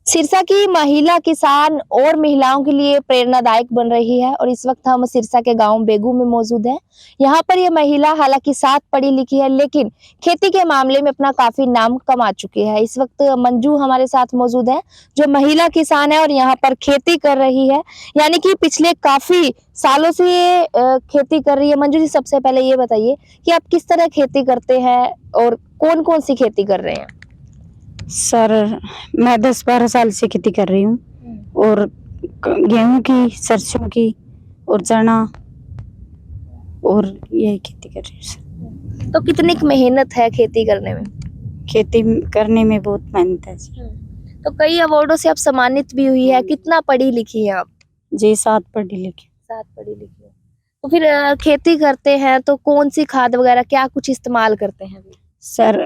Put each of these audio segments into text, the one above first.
सिरसा की महिला किसान और महिलाओं के लिए प्रेरणादायक बन रही है और इस वक्त हम सिरसा के गांव बेगू में मौजूद हैं। यहाँ पर ये महिला हालांकि 7 पढ़ी लिखी है लेकिन खेती के मामले में अपना काफी नाम कमा चुकी है। इस वक्त मंजू हमारे साथ मौजूद है जो महिला किसान है और यहाँ पर खेती कर रही है, यानी कि पिछले काफी सालों से ये खेती कर रही है। मंजू जी, सबसे पहले ये बताइए कि आप किस तरह खेती करते हैं और कौन कौन सी खेती कर रहे हैं? सर, मैं 10-12 साल से खेती कर रही हूँ और गेहूं की, सरसों की और चना और यही खेती कर रही हूँ सर। तो कितनी मेहनत है खेती करने में? खेती करने में बहुत मेहनत है जी। तो कई अवार्डों से आप सम्मानित भी हुई है। कितना पढ़ी लिखी है आप? जी 7 पढ़ी लिखी। 7 पढ़ी लिखी है। तो फिर खेती करते हैं तो कौन सी खाद वगैरह क्या कुछ इस्तेमाल करते हैं? सर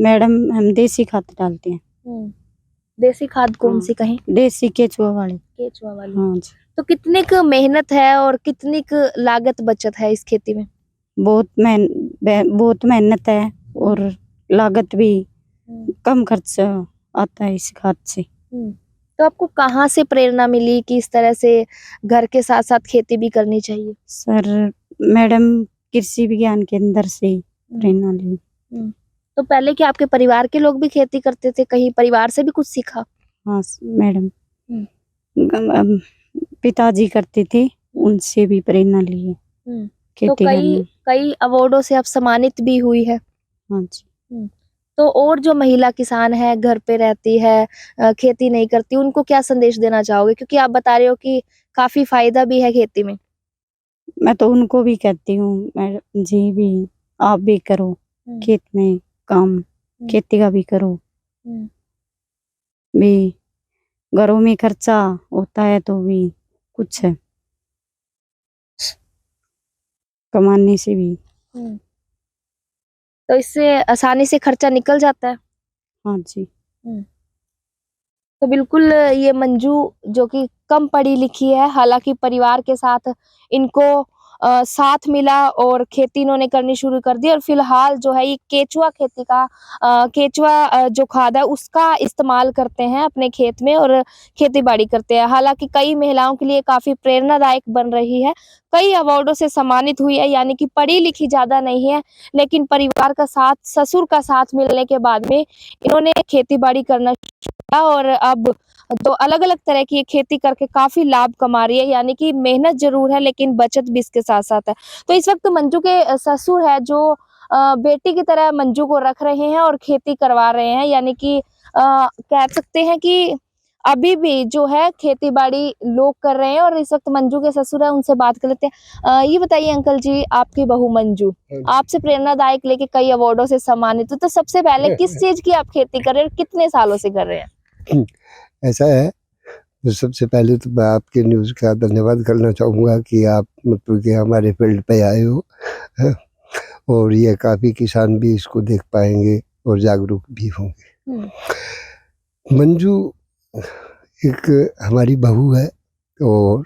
मैडम, हम देसी खाद डालते हैं। देसी खाद कौन सी कहें? देसी केचुआ वाली। केचुआ वाली। हाँ जी। तो कितनी मेहनत है और कितनी लागत बचत है इस खेती में? बहुत मेहनत है और लागत भी कम खर्च आता है इस खाद से। तो आपको कहाँ से प्रेरणा मिली कि इस तरह से घर के साथ साथ खेती भी करनी चाहिए? सर मैडम, कृषि विज्ञान केंद्र से प्रेरणा ली। तो पहले क्या आपके परिवार के लोग भी खेती करते थे? कहीं परिवार से भी कुछ सीखा? हाँ मैडम, पिताजी करते थे, उनसे भी प्रेरणा ली है तो खेती करने। कई अवार्डों से आप सम्मानित भी हुई है। हाँ जी। तो और जो महिला किसान है, घर पे रहती है, खेती नहीं करती, उनको क्या संदेश देना चाहोगे? क्योंकि आप बता रहे हो कि काफी फायदा भी है खेती में। मैं तो उनको भी कहती हूँ, मैडम जी भी, आप भी करो खेत में काम, खेती का भी करो। भी घरों में खर्चा होता है तो भी कुछ है, कमाने से भी। तो इससे आसानी से खर्चा निकल जाता है। हाँ जी। तो बिल्कुल ये मंजू जो कि कम पढ़ी लिखी है, हालांकि परिवार के साथ इनको साथ मिला और खेती इन्होंने करनी शुरू कर दी और फिलहाल जो है ये केचुआ खेती का केचुआ जो खाद है उसका इस्तेमाल करते हैं अपने खेत में और खेती बाड़ी करते हैं। हालांकि कई महिलाओं के लिए काफी प्रेरणादायक बन रही है, कई अवार्डों से सम्मानित हुई है, यानी कि पढ़ी लिखी ज्यादा नहीं है लेकिन परिवार का साथ, ससुर का साथ मिलने के बाद में इन्होंने खेती बाड़ी करना और अब तो अलग-अलग तरह की ये खेती करके काफ़ी लाभ कमा रही है, यानी कि मेहनत ज़रूर है लेकिन बचत भी इसके साथ-साथ है। तो इस वक़्त मंजू के ससुर है जो बेटी की तरह मंजू को रख रहे हैं और खेती करवा रहे हैं, यानी कि कह सकते हैं कि अभी भी जो है खेती-बाड़ी लोग कर रहे हैं और इस वक़्त मंजू के ससुर हैं, उनसे बात कर लेते हैं। ये बताइए अंकल जी, आपकी बहू मंजू आपसे प्रेरणादायक लेके कई अवार्डों से सम्मानित हुई, तो सबसे पहले किस चीज़ की आप खेती कर रहे हैं और कितने सालों से कर रहे हैं? ऐसा है, तो सबसे पहले तो मैं आपके न्यूज़ का धन्यवाद करना चाहूँगा कि आप मतलब कि हमारे फील्ड पे आए हो और ये काफ़ी किसान भी इसको देख पाएंगे और जागरूक भी होंगे। मंजू एक हमारी बहू है और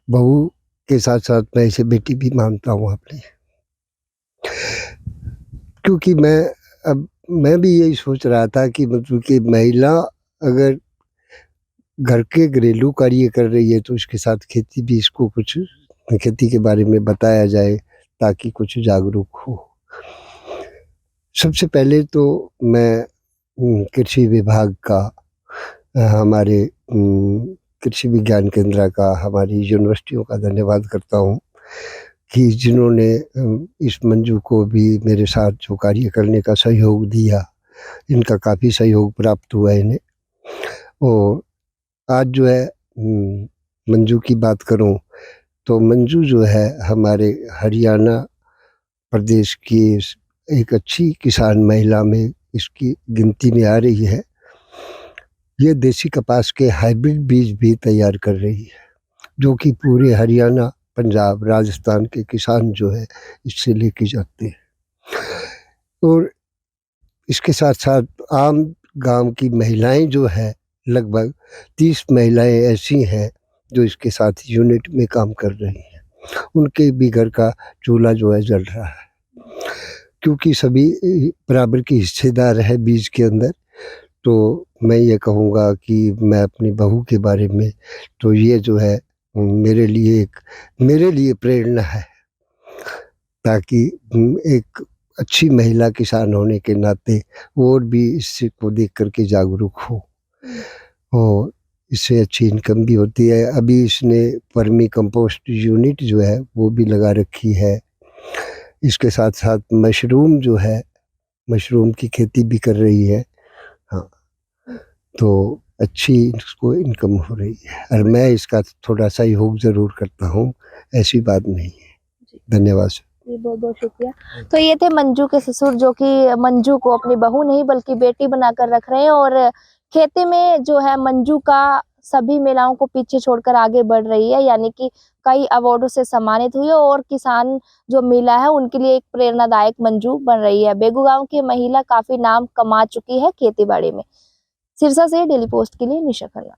बहू के साथ साथ मैं इसे बेटी भी मानता हूँ अपनी, क्योंकि मैं भी यही सोच रहा था कि मतलब कि महिला अगर घर के घरेलू कार्य कर रही है तो उसके साथ खेती भी, इसको कुछ खेती के बारे में बताया जाए ताकि कुछ जागरूक हो। सबसे पहले तो मैं कृषि विभाग का, हमारे कृषि विज्ञान केंद्र का, हमारी यूनिवर्सिटियों का धन्यवाद करता हूँ कि जिन्होंने इस मंजू को भी मेरे साथ जो कार्य करने का सहयोग दिया, इनका काफ़ी सहयोग प्राप्त हुआ है इन्हें। और आज जो है मंजू की बात करूं तो मंजू जो है हमारे हरियाणा प्रदेश की एक अच्छी किसान महिला में इसकी गिनती में आ रही है। ये देसी कपास के हाइब्रिड बीज भी तैयार कर रही है जो कि पूरे हरियाणा, पंजाब, राजस्थान के किसान जो है इससे लेके जाते हैं। और इसके साथ साथ आम गांव की महिलाएं जो है, लगभग 30 महिलाएं ऐसी हैं जो इसके साथ यूनिट में काम कर रही हैं। उनके भी घर का चूल्हा जो है जल रहा है, क्योंकि सभी बराबर की हिस्सेदार है बीज के अंदर। तो मैं ये कहूँगा कि मैं अपनी बहू के बारे में, तो ये जो है मेरे लिए प्रेरणा है, ताकि एक अच्छी महिला किसान होने के नाते और भी इसको देख कर के जागरूक हो, और इससे अच्छी इनकम भी होती है। अभी इसने वर्मी कंपोस्ट यूनिट जो है वो भी लगा रखी है। इसके साथ साथ मशरूम जो है, मशरूम की खेती भी कर रही है। हाँ, तो अच्छी इसको इनकम हो रही है, और मैं इसका थोड़ा सहयोग ज़रूर करता हूँ, ऐसी बात नहीं है। धन्यवाद। जी, बहुत-बहुत शुक्रिया। तो ये थे मंजू के ससुर, जो कि मंजू को अपनी बहू नहीं बल्कि बेटी बनाकर रख रहे हैं, और खेती में जो है मंजू का सभी महिलाओं को पीछे छोड़कर आगे बढ़ रही है, यानी कि कई अवार्डों से सम्मानित हुई है, और किसान जो महिला है उनके लिए एक प्रेरणादायक मंजू बन रही है। बेगू गाँव की महिला काफ़ी नाम कमा चुकी है खेती-बाड़ी में। सिरसा से डेली पोस्ट के लिए निशा खन्ना।